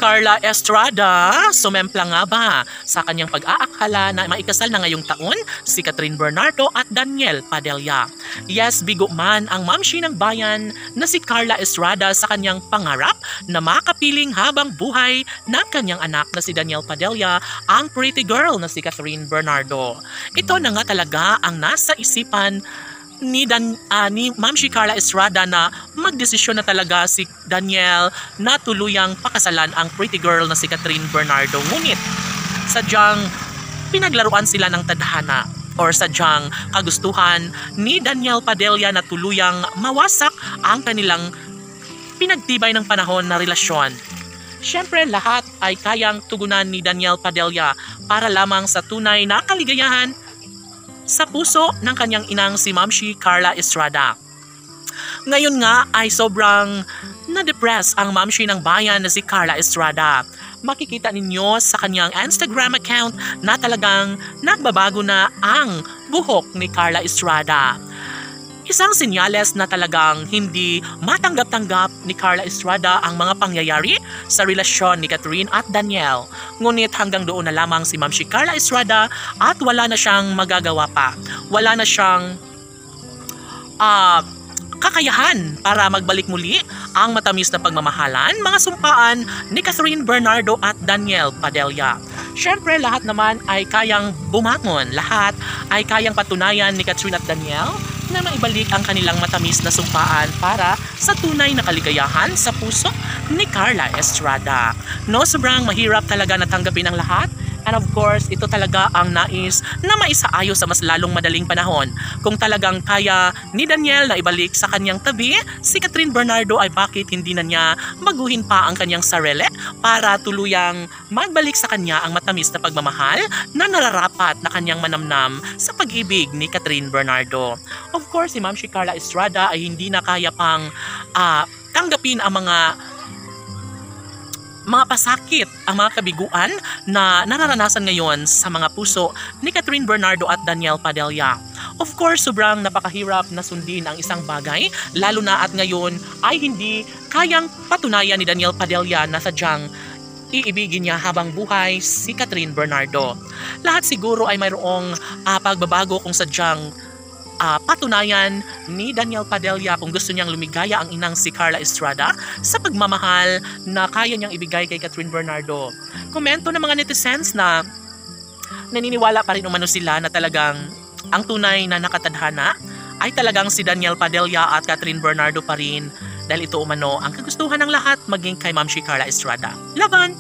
Carla Estrada, sumempla nga ba sa kanyang pag-aakala na maikasal na ngayong taon si Catherine Bernardo at Daniel Padilla? Yes, bigo man ang mamshi ng bayan na si Carla Estrada sa kanyang pangarap na makapiling habang buhay ng kanyang anak na si Daniel Padilla, ang pretty girl na si Catherine Bernardo. Ito na nga talaga ang nasa isipan ni Ma'am Carla Estrada na magdesisyon na talaga si Daniel na tuluyang pakasalan ang pretty girl na si Catherine Bernardo. Ngunit sadyang pinaglaruan sila ng tadhana or sadyang kagustuhan ni Daniel Padilla na tuluyang mawasak ang kanilang pinagtibay ng panahon na relasyon. Siyempre, lahat ay kayang tugunan ni Daniel Padilla para lamang sa tunay na kaligayahan sa puso ng kanyang inang si Ma'am Carla Estrada. Ngayon nga ay sobrang na-depress ang Ma'am ng bayan na si Carla Estrada. Makikita ninyo sa kanyang Instagram account na talagang nagbabago na ang buhok ni Carla Estrada. Isang senyales na talagang hindi matanggap-tanggap ni Carla Estrada ang mga pangyayari sa relasyon ni Catherine at Daniel. Ngunit hanggang doon na lamang si Ma'am Carla Estrada at wala na siyang magagawa pa. Wala na siyang kakayahan para magbalik muli ang matamis na pagmamahalan, mga sumpaan ni Catherine Bernardo at Daniel Padilla. Siyempre, lahat naman ay kayang bumangon. Lahat ay kayang patunayan ni Catherine at Daniel na maibalik ang kanilang matamis na sumpaan para sa tunay na kaligayahan sa puso ni Carla Estrada. No, sobrang mahirap talaga na tanggapin ang lahat. And of course, ito talaga ang nais na maisaayos sa mas lalong madaling panahon. Kung talagang kaya ni Daniel na ibalik sa kanyang tabi, si Catherine Bernardo ay bakit hindi na niya baguhin pa ang kanyang sarili para tuluyang magbalik sa kanya ang matamis na pagmamahal na nararapat na kanyang manamnam sa pag-ibig ni Catherine Bernardo. Of course, si Ma'am Carla Estrada ay hindi na kaya pang tanggapin ang mga pasakit, ang mga kabiguan na nararanasan ngayon sa mga puso ni Catherine Bernardo at Daniel Padilla. Of course, sobrang napakahirap na sundin ang isang bagay, lalo na at ngayon ay hindi kayang patunayan ni Daniel Padilla na sadyang iibigin niya habang buhay si Catherine Bernardo. Lahat siguro ay mayroong pagbabago kung sadyang patunayan ni Daniel Padilla kung gusto niyang lumigaya ang inang si Carla Estrada sa pagmamahal na kaya niyang ibigay kay Catherine Bernardo. Komento ng mga netizens na naniniwala pa rin umano sila na talagang ang tunay na nakatadhana ay talagang si Daniel Padilla at Catherine Bernardo pa rin dahil ito umano ang kagustuhan ng lahat maging kay Ma'am Carla Estrada. Laban!